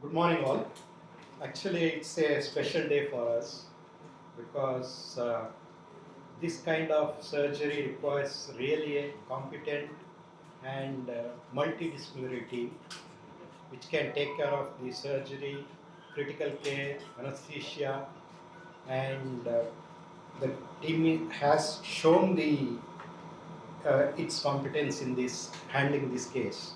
Good morning, all. Actually, it's a special day for us because this kind of surgery requires really a competent and multidisciplinary team which can take care of the surgery, critical care, anesthesia, and the team has shown its competence in this handling this case.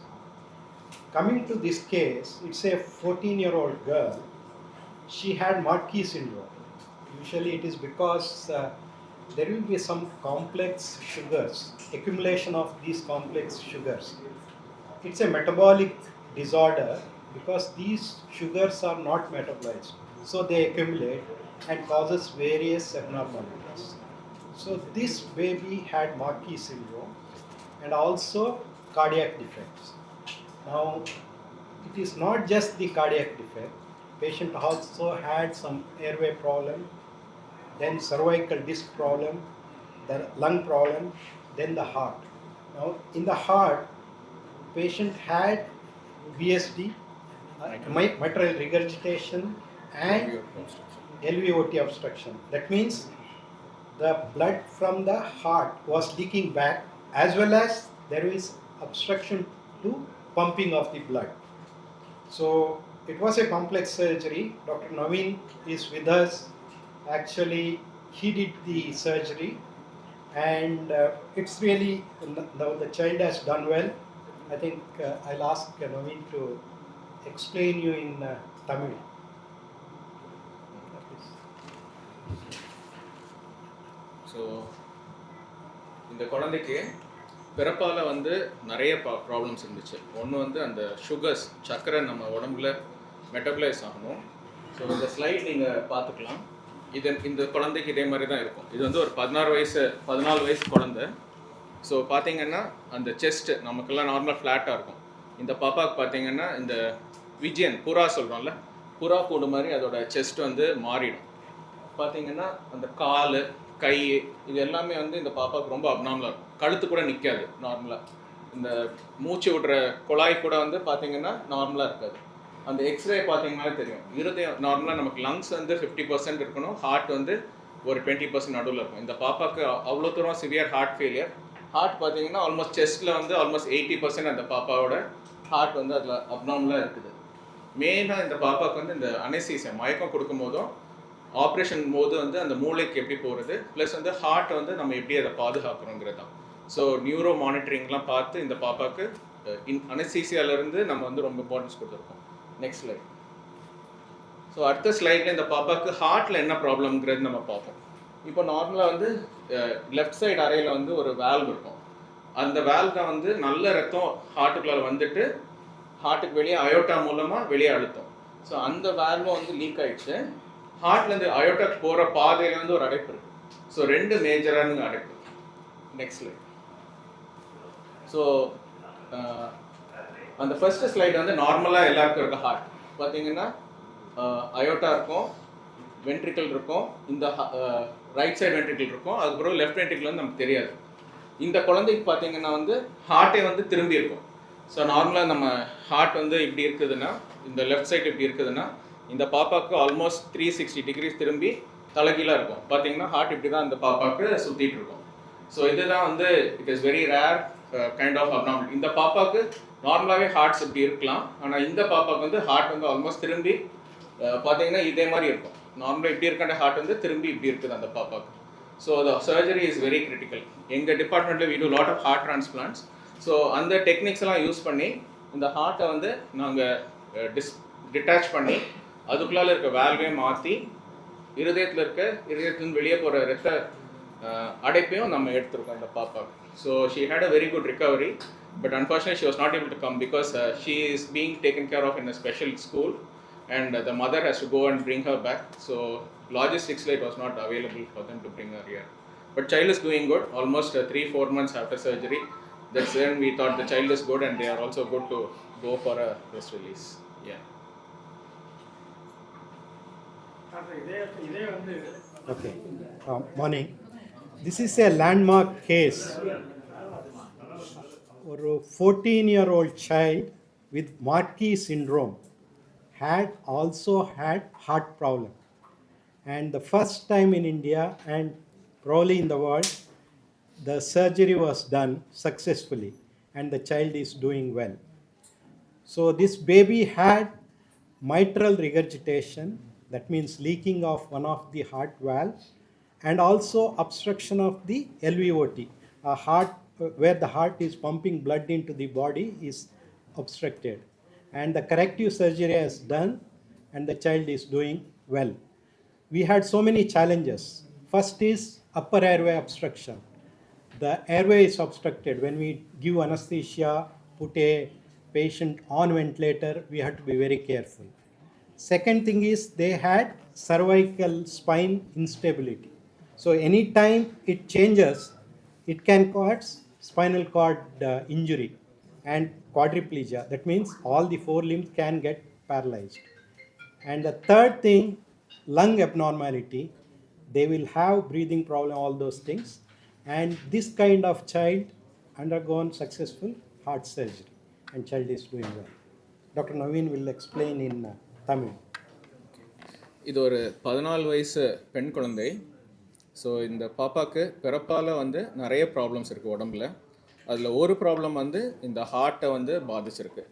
Coming to this case, it's a 14-year-old girl. She had Marquis syndrome. Usually it is because there will be some complex sugars, accumulation of these complex sugars. It's a metabolic disorder because these sugars are not metabolized. So they accumulate and causes various abnormalities. So this baby had Marquis syndrome and also cardiac defects. Now, it is not just the cardiac defect. Patient also had some airway problem, then cervical disc problem, the lung problem, then the heart. Now, in the heart, patient had VSD, mitral regurgitation, and LVOT obstruction. That means the blood from the heart was leaking back, as well as there is obstruction to pumping of the blood. So it was a complex surgery. Dr. Naveen is with us. Actually, he did the surgery, and it's really, now the child has done well. I think I'll ask Naveen to explain you in Tamil. So இந்த குழந்தைக்கு பிறப்பால் வந்து நிறைய problems இருந்துச்சு. ஒன்று வந்து அந்த sugars, சர்க்கரை நம்ம உடம்புல மெட்டபலைஸ் ஆகணும். ஸோ இந்த ஸ்லைட் நீங்கள் பார்த்துக்கலாம். இந்த குழந்தைக்கு இதே மாதிரி தான் இருக்கும். இது வந்து ஒரு 14 வயசு குழந்தை. ஸோ பார்த்தீங்கன்னா அந்த செஸ்ட்டு நமக்கெல்லாம் நார்மலாக ஃப்ளாட்டாக இருக்கும். இந்த பாப்பாவுக்கு பார்த்தீங்கன்னா இந்த விஜயன் புறா சொல்கிறோம்ல, புறா கூடு மாதிரி அதோட செஸ்ட் வந்து மாறிடும். பார்த்தீங்கன்னா அந்த கால், கை, இது எல்லாமே வந்து இந்த பாப்பாவுக்கு ரொம்ப அப்நார்மலாக இருக்கும். கழுத்து கூட நிற்காது நார்மலாக. இந்த மூச்சு விடுற குழாய் கூட வந்து பார்த்தீங்கன்னா நார்மலாக இருக்காது. அந்த எக்ஸ்ரே பார்த்தீங்கன்னா தெரியும். இருதயம் நார்மலாக நமக்கு லங்ஸ் வந்து 50% இருக்கணும், ஹார்ட் வந்து ஒரு 20% நடுவில் இருக்கும். இந்த பாப்பாவுக்கு அவ்வளோ தூரம் சிவியர் ஹார்ட் ஃபெயிலியர். ஹார்ட் பார்த்தீங்கன்னா ஆல்மோஸ்ட் செஸ்ட்டில் வந்து ஆல்மோஸ்ட் 80% அந்த பாப்பாவோட ஹார்ட் வந்து அதில் அப்நார்மலாக இருக்குது. மெயினாக இந்த பாப்பாவுக்கு வந்து இந்த அனஸ்தீசியா மயக்கம் கொடுக்கும் போதும் ஆப்ரேஷன் போது வந்து அந்த மூளைக்கு எப்படி போகிறது, ப்ளஸ் வந்து ஹார்ட் வந்து நம்ம எப்படி அதை பாதுகாக்கிறோங்கிறது தான். ஸோ நியூரோ மானிட்டரிங்லாம் பார்த்து இந்த பாப்பாவுக்கு அனஸ்தீசியாவிலேருந்து நம்ம வந்து ரொம்ப இம்பார்ட்டன்ஸ் கொடுத்துருக்கோம். Next slide. ஸோ அடுத்த ஸ்லைடில் இந்த பாப்பாவுக்கு ஹார்ட்டில் என்ன ப்ராப்ளம்ங்கிறது நம்ம பார்ப்போம். இப்போ நார்மலாக வந்து லெஃப்ட் சைடு அறையில் வந்து ஒரு வேல்வ் இருக்கும். அந்த வேல்வ் தான் வந்து நல்ல ரத்தம் ஹார்ட்டுக்குள்ளே வந்துட்டு ஹார்ட்டுக்கு வெளியே அயோட்டா மூலமாக வெளியே அழுத்தம். ஸோ அந்த வேல்வும் வந்து லீக் ஆகிடுச்சு. ஹார்ட்லேருந்து அயோட்டாக்கு போகிற பாதையில் வந்து ஒரு அடைப்பு இருக்குது. ஸோ 2 மேஜரான அடைப்பு. Next slide. ஸோ அந்த ஃபர்ஸ்ட் ஸ்லைடு வந்து நார்மலாக எல்லாருக்கும் இருக்க ஹார்ட் பார்த்தீங்கன்னா அயோட்டா இருக்கும், வென்ட்ரிக்கல் இருக்கும், இந்த ரைட் சைடு வென்ட்ரிக்கல் இருக்கும், அதுக்கப்புறம் லெஃப்ட் வென்ட்ரிக்கல் வந்து நமக்கு தெரியாது. இந்த குழந்தைக்கு பார்த்தீங்கன்னா வந்து ஹார்ட்டே வந்து திரும்பி இருக்கும். ஸோ நார்மலாக நம்ம ஹார்ட் வந்து இப்படி இருக்குதுன்னா, இந்த லெஃப்ட் சைடு இப்படி இருக்குதுன்னா, இந்த பாப்பாவுக்கு ஆல்மோஸ்ட் 360 டிகிரிஸ் திரும்பி தலைகீழாக இருக்கும். பார்த்தீங்கன்னா ஹார்ட் இப்படி தான் இந்த பாப்பாவுக்கு சுற்றிட்டு இருக்கும். ஸோ இதுதான் வந்து it is very rare kind of abnormal. இந்த பாப்பாவுக்கு நார்மலாகவே ஹார்ட்ஸ் இப்படி இருக்கலாம், ஆனால் இந்த பாப்பாவுக்கு வந்து ஹார்ட் வந்து ஆல்மோஸ்ட் திரும்பி பார்த்தீங்கன்னா இதே மாதிரி இருக்கும். நார்மலாக இப்படி இருக்கின்ற ஹார்ட் வந்து திரும்பி இப்படி இருக்குது அந்த பாப்பாவுக்கு. So the surgery is very critical. எங்கள் டிபார்ட்மெண்ட்டில் we do lot of heart transplants. So அந்த டெக்னிக்ஸ் எல்லாம் யூஸ் பண்ணி இந்த ஹார்ட்டை வந்து நாங்கள் டிட்டாச் பண்ணி அதுக்குள்ளால இருக்க வேல்வே மாற்றி இருதயத்துலேருந்து வெளியே போகிற ரத்த அடைப்பையும் நம்ம எடுத்துருக்கோம் இந்த பாப்பாவுக்கு. So she had a very good recovery, but unfortunately she was not able to come because she is being taken care of in a special school and the mother has to go and bring her back. So logistically it was not available for them to bring her here. But child is doing good. Almost 3-4 months after surgery, that's when we thought the child is good and they are also good to go for a rest release. Yeah. Okay. Morning. This is a landmark case. A 14-year-old child with Marquis syndrome had also had heart problem. And the first time in India and probably in the world, the surgery was done successfully and the child is doing well. So this baby had mitral regurgitation, that means leaking of one of the heart valves, and also obstruction of the LVOT, a heart where the heart is pumping blood into the body is obstructed. And the corrective surgery is done and the child is doing well. We had so many challenges. First is upper airway obstruction. The airway is obstructed. When we give anesthesia, put a patient on ventilator, we have to be very careful. Second thing is they had cervical spine instability. So anytime it changes, it can cause spinal cord injury and quadriplegia. That means all the four limbs can get paralyzed. And the third thing, lung abnormality. They will have breathing problem, all those things. And this kind of child undergone successful heart surgery and child is doing well. Dr. Naveen will explain in Tamil. இது ஒரு 14 வயசு பெண் குழந்தை. So இந்த பாப்பாவுக்கு பிறப்பால் வந்து நிறைய ப்ராப்ளம்ஸ் இருக்குது உடம்புல. அதில் ஒரு ப்ராப்ளம் வந்து இந்த ஹார்ட்டை வந்து பாதிச்சிருக்கு.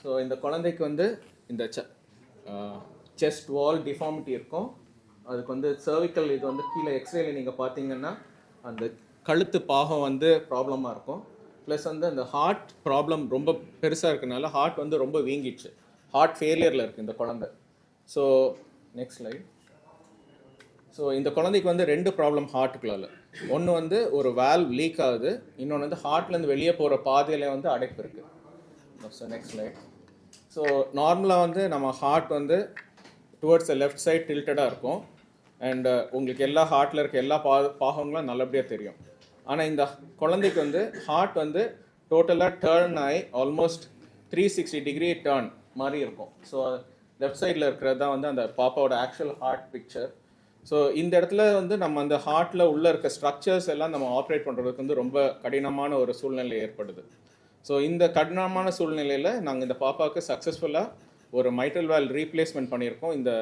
ஸோ இந்த குழந்தைக்கு வந்து இந்த செஸ்ட் வால் டிஃபார்மிட்டி இருக்கும். அதுக்கு வந்து சர்விக்கல் இது வந்து கீழே எக்ஸ்ரேல நீங்கள் பார்த்தீங்கன்னா அந்த கழுத்து பாகம் வந்து ப்ராப்ளமாக இருக்கும். ப்ளஸ் வந்து அந்த ஹார்ட் ப்ராப்ளம் ரொம்ப பெருசாக இருக்கனால ஹார்ட் வந்து ரொம்ப வீங்கிடுச்சு. ஹார்ட் ஃபெயிலியரில் இருக்குது இந்த குழந்தை. So next slide. ஸோ இந்த குழந்தைக்கு வந்து 2 ப்ராப்ளம் ஹார்ட்டுக்குள்ளால. ஒன்று வந்து ஒரு வால்வ் லீக் ஆகுது, இன்னொன்று வந்து ஹார்ட்லேருந்து வெளியே போகிற பாதையில் வந்து அடைப்பு இருக்குது. So next slide. ஸோ நார்மலாக வந்து நம்ம ஹார்ட் வந்து டுவர்ட்ஸ் த லெஃப்ட் சைட் டில்ட்டடாக இருக்கும். அண்ட் உங்களுக்கு எல்லா ஹார்ட்டில் இருக்க எல்லா பாகங்களும் நல்லபடியாக தெரியும். ஆனால் இந்த குழந்தைக்கு வந்து ஹார்ட் வந்து டோட்டலாக டேர்ன் ஆகி ஆல்மோஸ்ட் 360 டிகிரி டேர்ன் மாதிரி இருக்கும். ஸோ லெஃப்ட் சைடில் இருக்கிறது தான் வந்து அந்த பாப்பாவோட ஆக்சுவல் ஹார்ட் பிக்சர். ஸோ இந்த இடத்துல வந்து நம்ம அந்த ஹார்ட்டில் உள்ளே இருக்க ஸ்ட்ரக்சர்ஸ் எல்லாம் நம்ம ஆப்ரேட் பண்ணுறதுக்கு வந்து ரொம்ப கடினமான ஒரு சூழ்நிலை ஏற்படுது. ஸோ இந்த கடினமான சூழ்நிலையில் நாங்கள் இந்த பாப்பாவுக்கு சக்ஸஸ்ஃபுல்லாக ஒரு மைட்ரல் வால்வ் ரீப்ளேஸ்மெண்ட் பண்ணியிருக்கோம். இந்த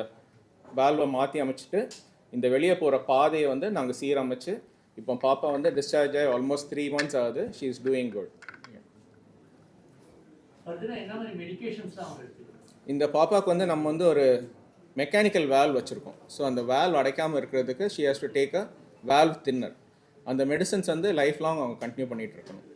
வால்வை மாற்றி அமைச்சிட்டு இந்த வெளியே போகிற பாதையை வந்து நாங்கள் சீரமைச்சு இப்போ பாப்பா வந்து டிஸ்சார்ஜ் ஆகி ஆல்மோஸ்ட் 3 months ஆகுது. She is doing good. இந்த பாப்பாவுக்கு வந்து நம்ம வந்து ஒரு மெக்கானிக்கல் வால்வ் வச்சுருக்கோம். ஸோ அந்த வால்வ் அடைக்காமல் இருக்கிறதுக்கு she has to take a valve thinner. அந்த மெடிசன்ஸ் வந்து லைஃப் லாங் அவங்க கண்டினியூ பண்ணிகிட்டு இருக்கணும்.